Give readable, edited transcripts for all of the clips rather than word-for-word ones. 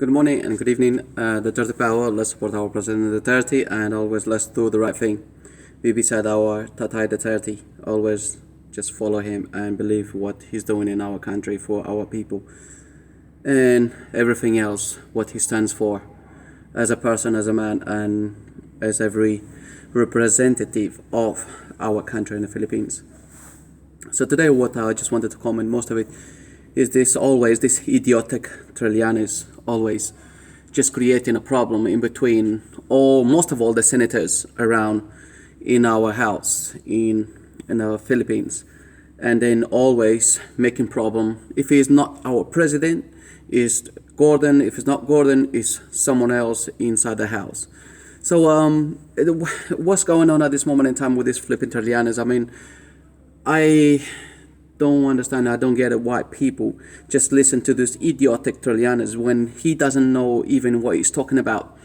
Good morning and good evening. Duterte power. Let's support our President Duterte, and always let's do the right thing. Be beside our Tatai Duterte. Always just follow him and believe what he's doing in our country for our people, and everything else what he stands for, as a person, as a man, and as every representative of our country in the Philippines. So today, what I just wanted to comment, most of it is this idiotic Trillanes, always just creating a problem in between most of all the senators around in our house in the Philippines, and then always making problem. If he's not our president, is Gordon. If it's not Gordon, is someone else inside the house. So what's going on at this moment in time with this flipping Trillanes? I mean, I don't understand. I don't get it why people just listen to this idiotic Trillanes when he doesn't know even what he's talking about.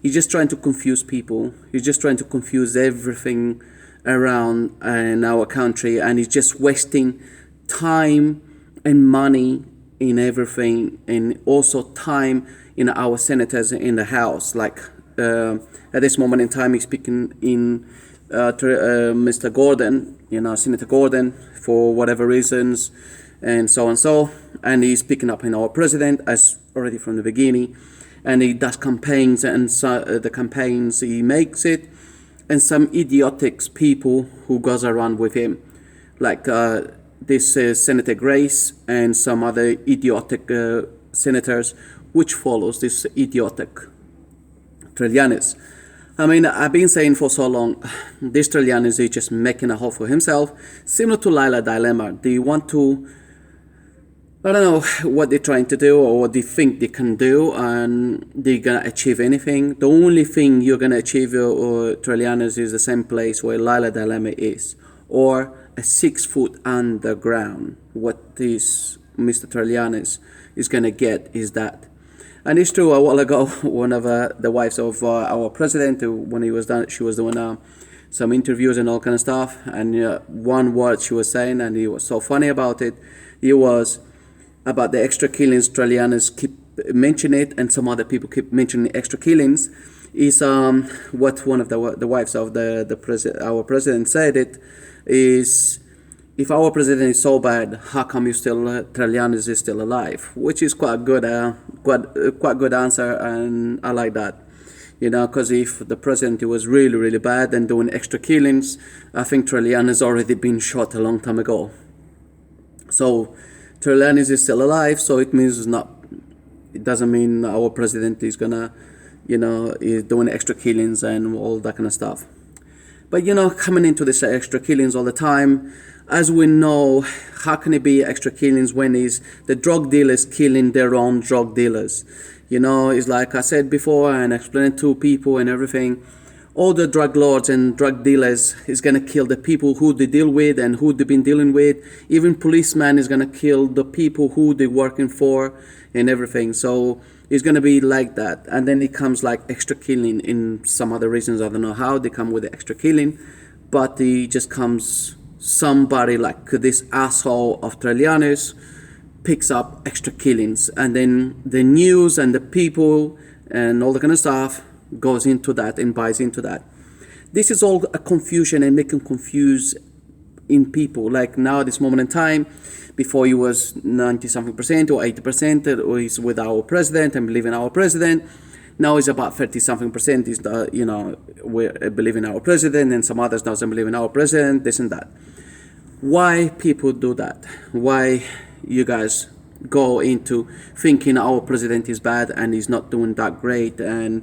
He's just trying to confuse people. He's just trying to confuse everything around in our country, and he's just wasting time and money in everything, and also time in our senators in the house. Like at this moment in time, he's speaking in Mr. Gordon, Senator Gordon, for whatever reasons, and so and so, and he's picking up in our president as already from the beginning, and he does campaigns, and so, the campaigns he makes it, and some idiotic people who goes around with him, like this Senator Grace and some other idiotic senators, which follows this idiotic Trillanes. I mean, I've been saying for so long, this Trillanes is just making a hole for himself, similar to Lila dilemma. They want to, I don't know what they're trying to do or what they think they can do, and they're going to achieve anything. The only thing you're going to achieve Trillanes is the same place where Lila dilemma is, or a 6 foot underground. What this Mr. Trillanes is going to get is that. And it's true, a while ago, one of the wives of our president, when he was done, she was doing some interviews and all kind of stuff. And one word she was saying, and he was so funny about it, it was about the extra killings. Trillanes keep mentioning it, and some other people keep mentioning extra killings. Is what one of the wives of our president said it is, if our president is so bad, how come Trillanes is still alive? Which is quite good answer, and I like that. Because if the president was really, really bad and doing extra killings, I think Trillanes has already been shot a long time ago. So Trillanes is still alive, so it means it doesn't mean our president is gonna, is doing extra killings and all that kind of stuff. But coming into this extra killings all the time, as we know, how can it be extra killings when is the drug dealers killing their own drug dealers? It's like I said before and explained to people and everything. All the drug lords and drug dealers is gonna kill the people who they deal with and who they've been dealing with. Even policeman is gonna kill the people who they're working for and everything. So it's gonna be like that. And then it comes like extra killing in some other reasons. I don't know how they come with the extra killing, but it just comes. Somebody like this asshole of Trillanes picks up extra killings, and then the news and the people and all the kind of stuff goes into that and buys into that. This is all a confusion and making confuse in people. Like now, this moment in time, before he was 90-something% or 80%, he's with our president and believe in our president. Now it's about 30-something% is we believe in our president, and some others doesn't believe in our president, this and that. Why people do that? Why you guys go into thinking our president is bad and he's not doing that great, and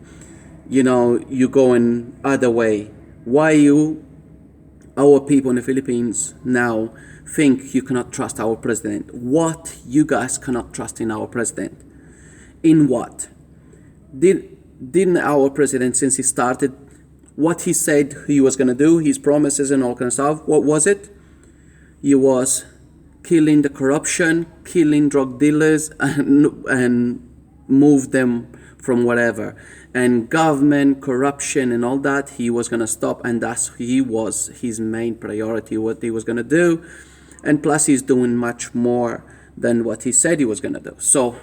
you going other way? Why our people in the Philippines now think you cannot trust our president? What you guys cannot trust in our president? In what? Didn't our president, since he started, what he said he was going to do, his promises and all kind of stuff, what was it? He was killing the corruption, killing drug dealers, and move them from whatever. And government corruption and all that, he was going to stop, and he was his main priority, what he was going to do. And plus, he's doing much more than what he said he was going to do. So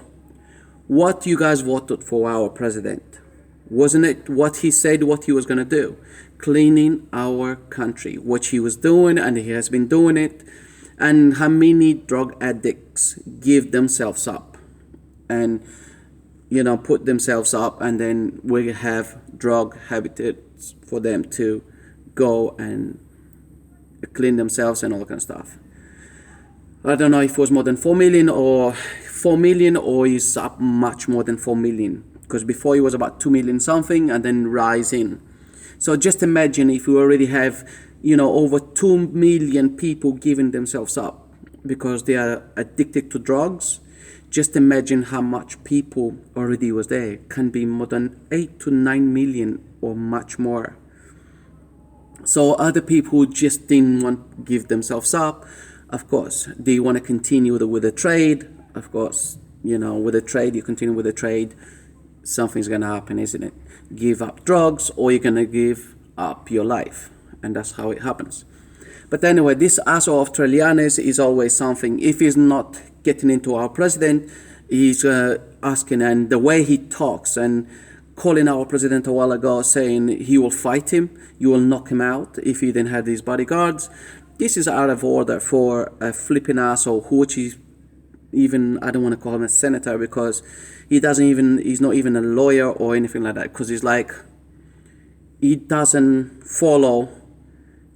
what you guys voted for our president. Wasn't it what he said what he was going to do? Cleaning our country, which he was doing, and he has been doing it. And how many drug addicts give themselves up and, put themselves up, and then we have drug habits for them to go and clean themselves and all that kind of stuff. I don't know if it was more than 4 million or is up much more than 4 million, because before it was about 2 million something and then rising. So just imagine if we already have, over 2 million people giving themselves up because they are addicted to drugs. Just imagine how much people already was there. Can be more than 8 to 9 million or much more. So other people just didn't want to give themselves up. Of course, they want to continue with the trade. Of course, with the trade, you continue with the trade, something's going to happen, isn't it? Give up drugs, or you're going to give up your life. And that's how it happens. But anyway, this asshole of Trillanes is always something. If he's not getting into our president, he's asking, and the way he talks and calling our president a while ago, saying he will fight him, you will knock him out if he didn't have these bodyguards. This is out of order for a flipping asshole, which is even, I don't want to call him a senator, because he's not even a lawyer or anything like that, because he doesn't follow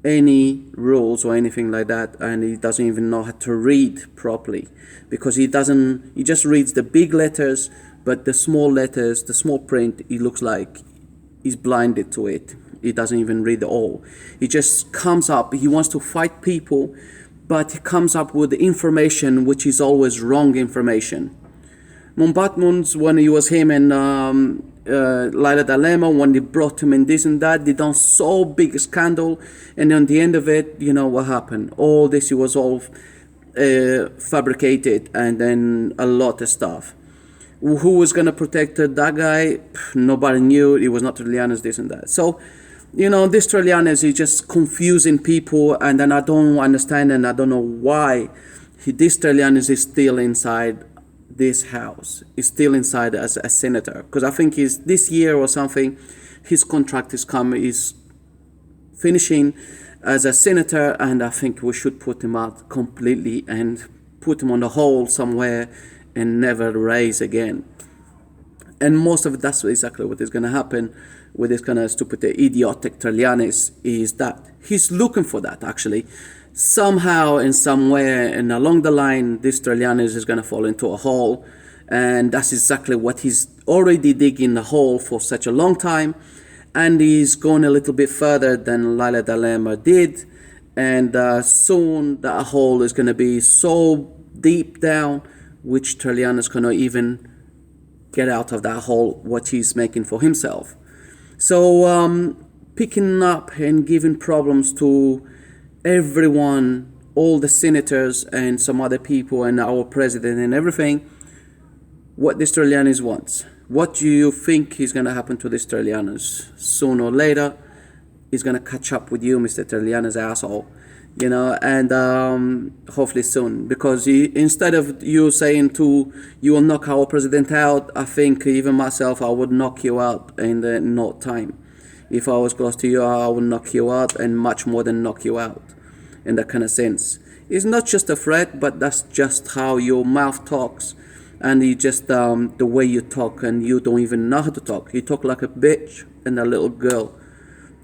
any rules or anything like that, and he doesn't even know how to read properly, because he just reads the big letters, but the small letters, the small print, he looks like he's blinded to it. He doesn't even read it all. He just comes up, he wants to fight people, but he comes up with information which is always wrong information. Mumbatmuns, when it was him and Laila Dalema, when they brought him in this and that, they done so big a scandal, and on the end of it, what happened? All this, it was all fabricated, and then a lot of stuff. Who was going to protect that guy? Nobody knew. It was not Trillanes, this and that. So, this Trillanes is just confusing people, and then I don't understand, and I don't know why this Trillanes is still inside this house. He's still inside as a senator, because I think this year or something, his contract is finishing as a senator, and I think we should put him out completely and put him on the hole somewhere and never raise again. And most of it, that's exactly what is going to happen with this kind of stupid, idiotic Trillanes, is that he's looking for that, actually. Somehow and somewhere and along the line, this Trillanes is going to fall into a hole, and that's exactly what he's already digging the hole for such a long time, and he's going a little bit further than Laila Dalema did, and soon that hole is going to be so deep down, which Trillanes cannot even get out of that hole what he's making for himself. So picking up and giving problems to everyone, all the senators and some other people and our president and everything, what this Trillanes wants. What do you think is going to happen to this Trillanes? Sooner or later, he's going to catch up with you, Mr. Trillanes asshole. And hopefully soon, because instead of you saying you will knock our president out, I think even myself, I would knock you out in no time. If I was close to you, I would knock you out, and much more than knock you out, in that kind of sense. It's not just a threat, but that's just how your mouth talks, and you just the way you talk, and you don't even know how to talk. You talk like a bitch and a little girl,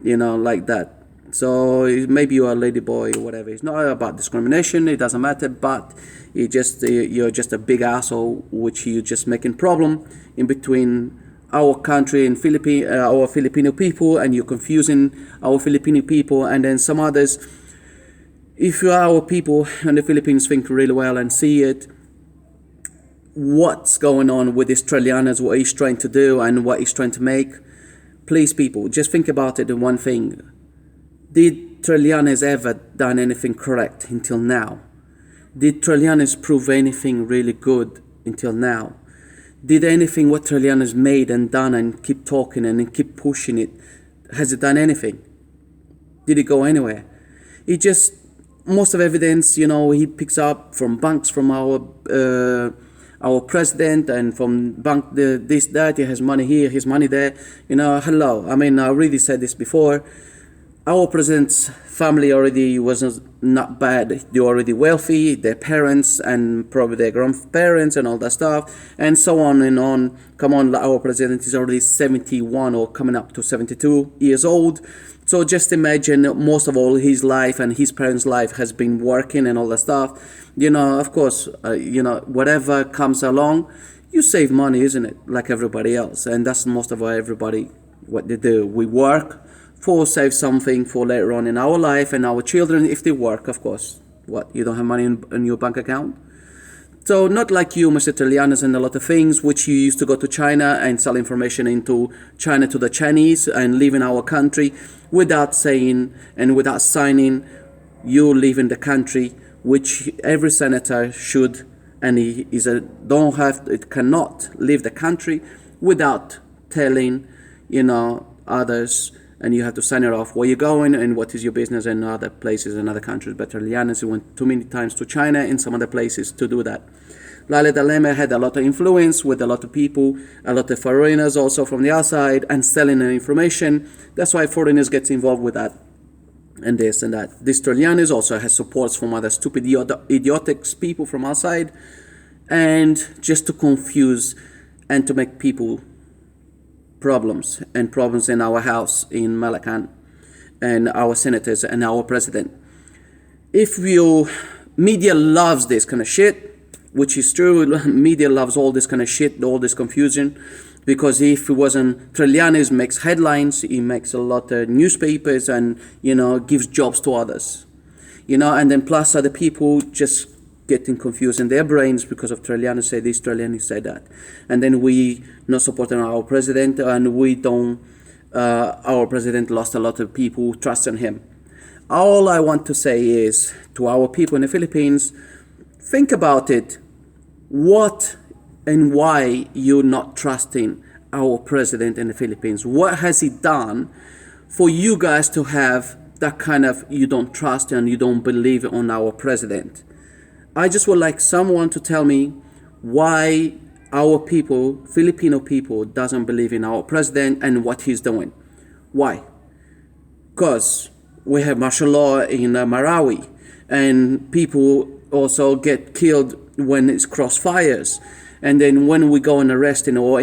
like that. So maybe you're a lady boy or whatever. It's not about discrimination. It doesn't matter. But you're just a big asshole, which you're just making problem in between our country and our Filipino people, and you're confusing our Filipino people and then some others. If you are our people and the Philippines think really well and see it, what's going on with this Trillanes, what he's trying to do and what he's trying to make, please, people, just think about it. And one thing. Did Trillanes ever done anything correct until now? Did Trillanes prove anything really good until now? Did anything what Trillanes made and done and keep talking and keep pushing it, has it done anything? Did it go anywhere? It just, most of evidence, he picks up from banks from our our president, and from bank this, that, he has money here, his money there. Hello. I mean, I already said this before. Our president's family already was not bad. They're already wealthy, their parents and probably their grandparents and all that stuff, and so on and on. Come on, our president is already 71 or coming up to 72 years old. So just imagine, most of all, his life and his parents' life has been working and all that stuff. Of course, whatever comes along, you save money, isn't it? Like everybody else. And that's most of everybody, what they do. We work for save something for later on in our life, and our children, if they work, of course. What, you don't have money in your bank account? So not like you, Mr. Trillanes, and a lot of things which you used to go to China and sell information into China to the Chinese and live in our country without saying and without signing you live in the country, which every senator should, and he is it cannot leave the country without telling others, and you have to sign it off where you're going and what is your business in other places and other countries. But Trillanes went too many times to China and some other places to do that. Lale Daleme had a lot of influence with a lot of people, a lot of foreigners also from the outside, and selling the information. That's why foreigners get involved with that and this and that. This Trillanes also has supports from other stupid, idiotic people from outside, and just to confuse and to make people problems in our house in Malacan, and our senators and our president. If media loves this kind of shit, which is true, media loves all this kind of shit, all this confusion, because if it wasn't, Trillanes makes headlines, he makes a lot of newspapers, and gives jobs to others, and then plus other people just getting confused in their brains because of Trillanes say this, Trillanes say that, and then we not supporting our president, and we don't. Our president lost a lot of people trusting him. All I want to say is to our people in the Philippines, think about it. What and why you're not trusting our president in the Philippines? What has he done for you guys to have that kind of you don't trust and you don't believe on our president? I just would like someone to tell me why our people, Filipino people, doesn't believe in our president and what he's doing. Why? Because we have martial law in Marawi, and people also get killed when it's crossfires. And then when we go and arresting or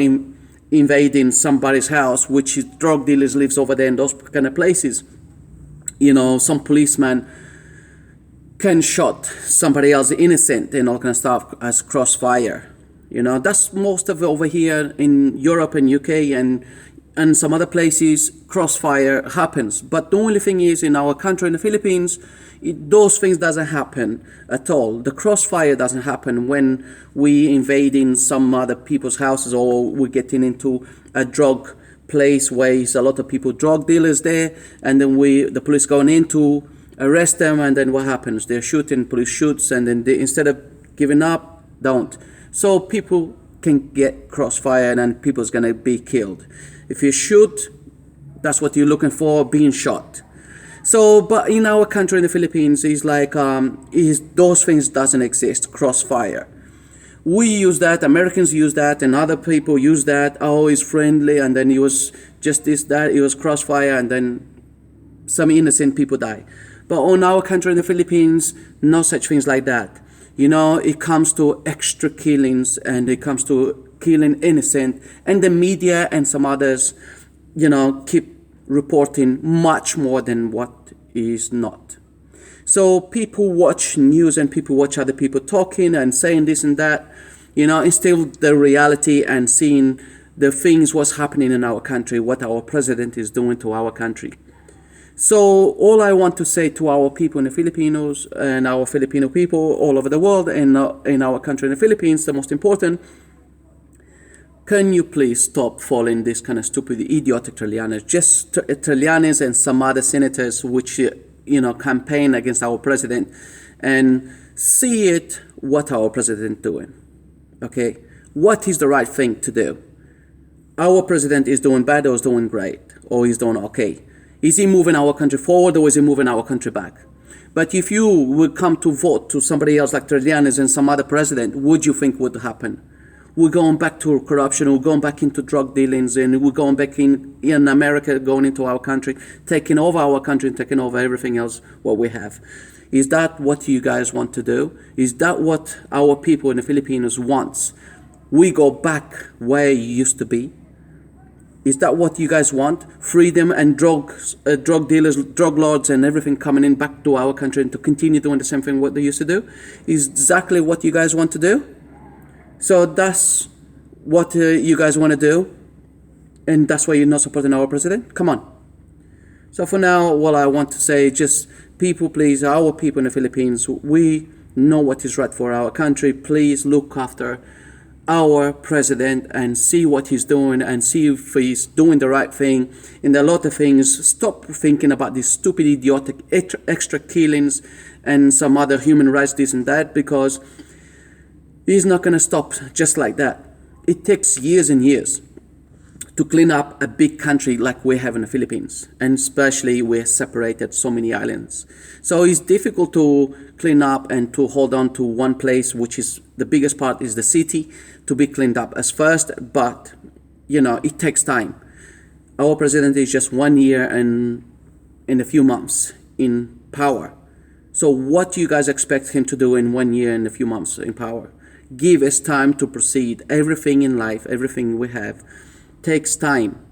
invading somebody's house, which is drug dealers lives over there in those kind of places, some policeman can shot somebody else innocent and all kind of stuff as crossfire. That's most of it over here in Europe and UK and some other places. Crossfire happens, but the only thing is in our country, in the Philippines, those things doesn't happen at all. The crossfire doesn't happen when we invading some other people's houses, or we're getting into a drug place where there's a lot of people, drug dealers there, and then the police going in to arrest them, and then what happens? They're shooting, police shoots, and then they, instead of giving up, don't. So people can get crossfire, and then people's gonna be killed. If you shoot, that's what you're looking for, being shot. So, but in our country, in the Philippines, it's like those things doesn't exist. Crossfire. We use that. Americans use that, and other people use that. Oh, he's friendly, and then it was just this, that. It was crossfire, and then some innocent people die. But on our country, in the Philippines, no such things like that. It comes to extra killings, and it comes to killing innocent, and the media and some others, keep reporting much more than what is not. So people watch news and people watch other people talking and saying this and that, instead of the reality and seeing the things what's happening in our country, what our president is doing to our country. So all I want to say to our people in the Filipinos and our Filipino people all over the world and in our country in the Philippines, the most important, can you please stop following this kind of stupid, idiotic Trillanes? Just Trillanes and some other senators which, campaign against our president, and see it what our president doing. Okay? What is the right thing to do? Our president is doing bad or is doing great? Or is doing okay? Is he moving our country forward or is he moving our country back? But if you would come to vote to somebody else like Trillanes and some other president, would you think would happen? we're going back to corruption, we're going back into drug dealings, and we're going back in America, going into our country, taking over our country and taking over everything else what we have. Is that what you guys want to do? Is that what our people in the Filipinos wants? We go back where you used to be? Is that what you guys want? Freedom and drug dealers, drug lords and everything coming in back to our country and to continue doing the same thing what they used to do? Is exactly what you guys want to do? So that's what you guys want to do? And that's why you're not supporting our president? Come on. So for now, what I want to say, just people, please, our people in the Philippines, we know what is right for our country. Please look after our president and see what he's doing and see if he's doing the right thing. And a lot of things, stop thinking about these stupid, idiotic, extra killings and some other human rights, this and that, because he's not going to stop just like that. It takes years and years to clean up a big country like we have in the Philippines, and especially we're separated so many islands. So it's difficult to clean up and to hold on to one place, which is the biggest part is the city, to be cleaned up as first, but it takes time. Our president is just 1 year and in a few months in power. So what do you guys expect him to do in 1 year and a few months in power? Give us time to proceed. Everything in life, everything we have takes time.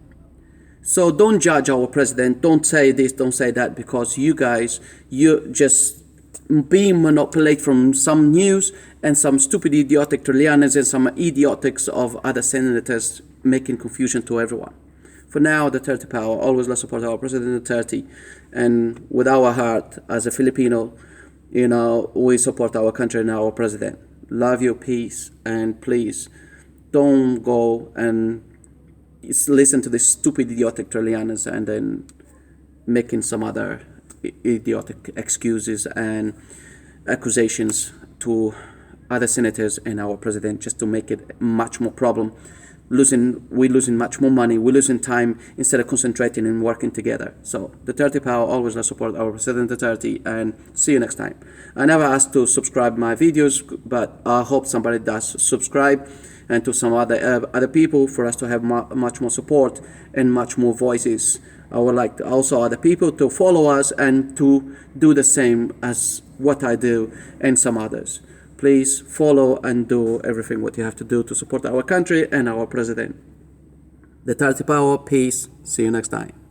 So don't judge our president. Don't say this, don't say that, because you guys, you're just being manipulated from some news and some stupid idiotic Trillanes and some idiotics of other senators making confusion to everyone. For now, Duterte power, always let's support our President Duterte, and with our heart as a Filipino, we support our country and our president. Love you, peace, and please don't go and listen to this stupid idiotic Trillanes and then making some other idiotic excuses and accusations to other senators and our president, just to make it much more problem. We're losing much more money, we're losing time instead of concentrating and working together. So Duterte power, always let's support our President Duterte, and see you next time. I never asked to subscribe my videos, but I hope somebody does subscribe, and to some other people, for us to have much more support and much more voices. I would like to also other people to follow us and to do the same as what I do and some others. Please follow and do everything what you have to do to support our country and our president. Duterte power, peace. See you next time.